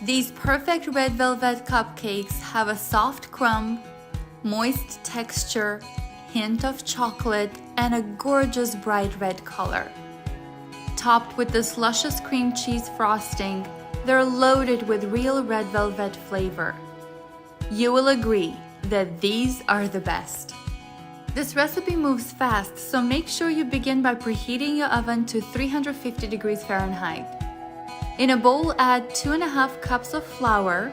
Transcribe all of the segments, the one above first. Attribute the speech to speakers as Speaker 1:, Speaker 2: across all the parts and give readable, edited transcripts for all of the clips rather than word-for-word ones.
Speaker 1: These perfect red velvet cupcakes have a soft crumb, moist texture, hint of chocolate, and a gorgeous bright red color. Topped with this luscious cream cheese frosting, they're loaded with real red velvet flavor. You will agree that these are the best. This recipe moves fast, so make sure you begin by preheating your oven to 350 degrees Fahrenheit. In a bowl, add 2.5 cups of flour,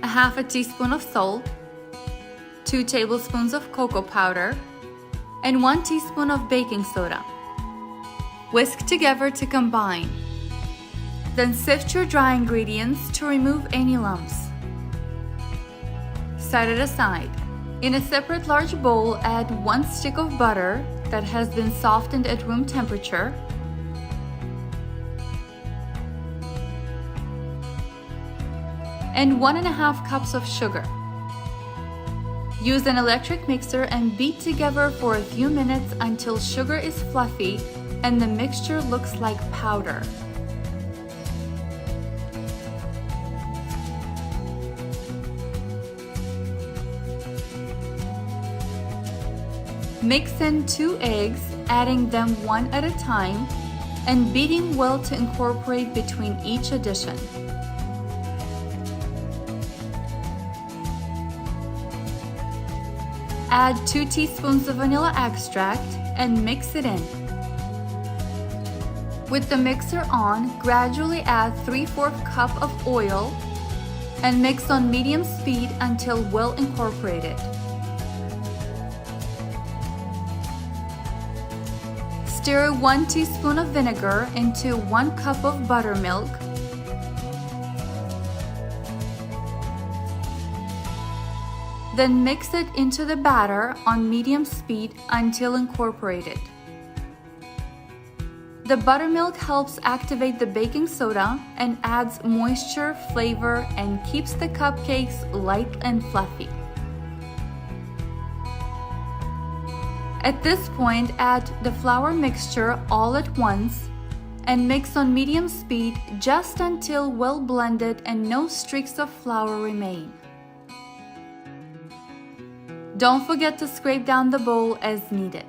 Speaker 1: a half a teaspoon of salt, 2 tablespoons of cocoa powder, and 1 teaspoon of baking soda. Whisk together to combine. Then sift your dry ingredients to remove any lumps. Set it aside. In a separate large bowl, add 1 stick of butter that has been softened at room temperature, and 1.5 cups of sugar. Use an electric mixer and beat together for a few minutes until sugar is fluffy and the mixture looks like powder. Mix in 2 eggs, adding them one at a time and beating well to incorporate between each addition. Add 2 teaspoons of vanilla extract and mix it in. With the mixer on, gradually add 3/4 cup of oil and mix on medium speed until well incorporated. Stir 1 teaspoon of vinegar into 1 cup of buttermilk. Then mix it into the batter on medium speed until incorporated. The buttermilk helps activate the baking soda and adds moisture, flavor, and keeps the cupcakes light and fluffy. At this point, add the flour mixture all at once and mix on medium speed just until well blended and no streaks of flour remain. Don't forget to scrape down the bowl as needed.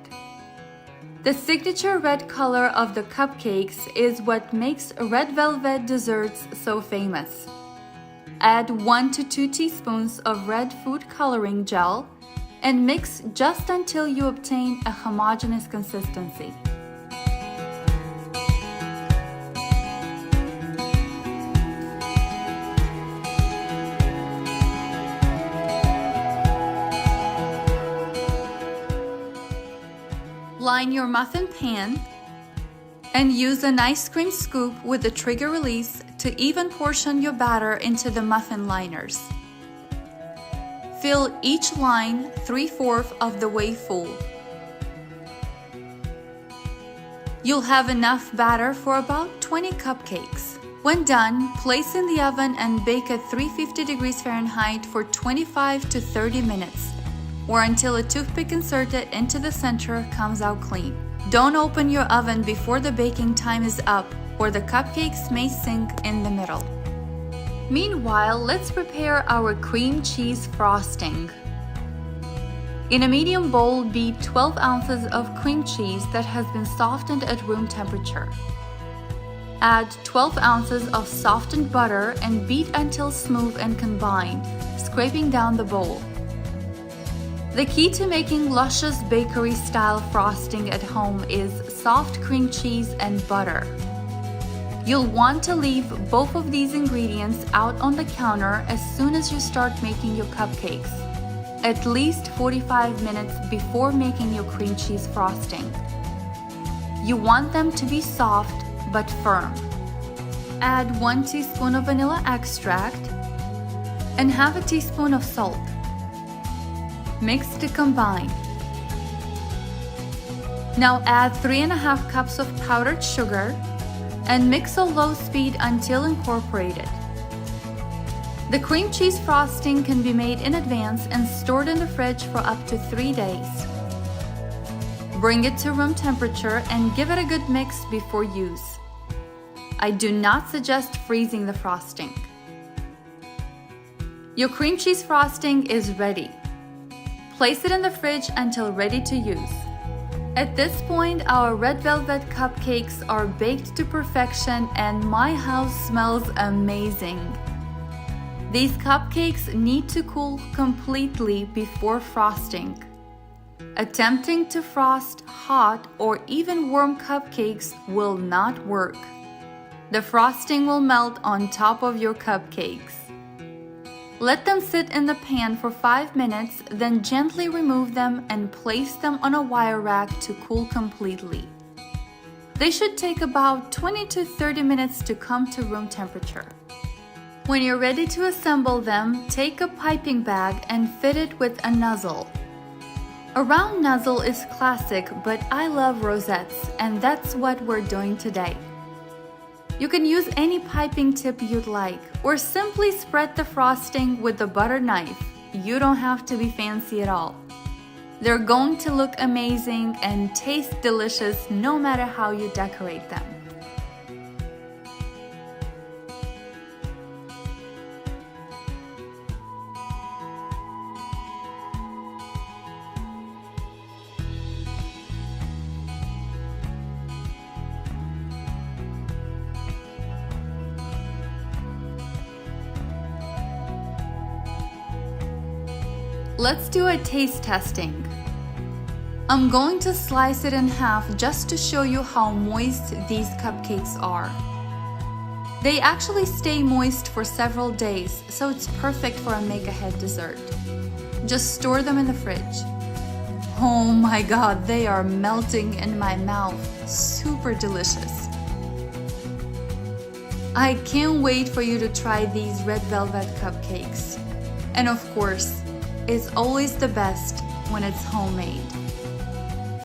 Speaker 1: The signature red color of the cupcakes is what makes red velvet desserts so famous. Add 1 to 2 teaspoons of red food coloring gel and mix just until you obtain a homogeneous consistency. Line your muffin pan and use an ice cream scoop with the trigger release to even portion your batter into the muffin liners. Fill each line 3/4 of the way full. You'll have enough batter for about 20 cupcakes. When done, place in the oven and bake at 350 degrees Fahrenheit for 25 to 30 minutes, or until a toothpick inserted into the center comes out clean. Don't open your oven before the baking time is up, or the cupcakes may sink in the middle. Meanwhile, let's prepare our cream cheese frosting. In a medium bowl, beat 12 ounces of cream cheese that has been softened at room temperature. Add 12 ounces of softened butter and beat until smooth and combined, scraping down the bowl. The key to making luscious bakery-style frosting at home is soft cream cheese and butter. You'll want to leave both of these ingredients out on the counter as soon as you start making your cupcakes, at least 45 minutes before making your cream cheese frosting. You want them to be soft but firm. Add 1 teaspoon of vanilla extract and half a teaspoon of salt. Mix to combine. Now add 3.5 cups of powdered sugar and mix on low speed until incorporated. The cream cheese frosting can be made in advance and stored in the fridge for up to 3 days. Bring it to room temperature and give it a good mix before use. I do not suggest freezing the frosting. Your cream cheese frosting is ready. Place it in the fridge until ready to use. At this point, our red velvet cupcakes are baked to perfection and my house smells amazing. These cupcakes need to cool completely before frosting. Attempting to frost hot or even warm cupcakes will not work. The frosting will melt on top of your cupcakes. Let them sit in the pan for 5 minutes, then gently remove them and place them on a wire rack to cool completely. They should take about 20 to 30 minutes to come to room temperature. When you're ready to assemble them, take a piping bag and fit it with a nozzle. A round nozzle is classic, but I love rosettes, and that's what we're doing today. You can use any piping tip you'd like, or simply spread the frosting with the butter knife. You don't have to be fancy at all. They're going to look amazing and taste delicious no matter how you decorate them. Let's do a taste testing. I'm going to slice it in half just to show you how moist these cupcakes are. They actually stay moist for several days, so it's perfect for a make-ahead dessert. Just store them in the fridge. Oh my god, they are melting in my mouth. Super delicious. I can't wait for you to try these red velvet cupcakes. And of course, it's always the best when it's homemade.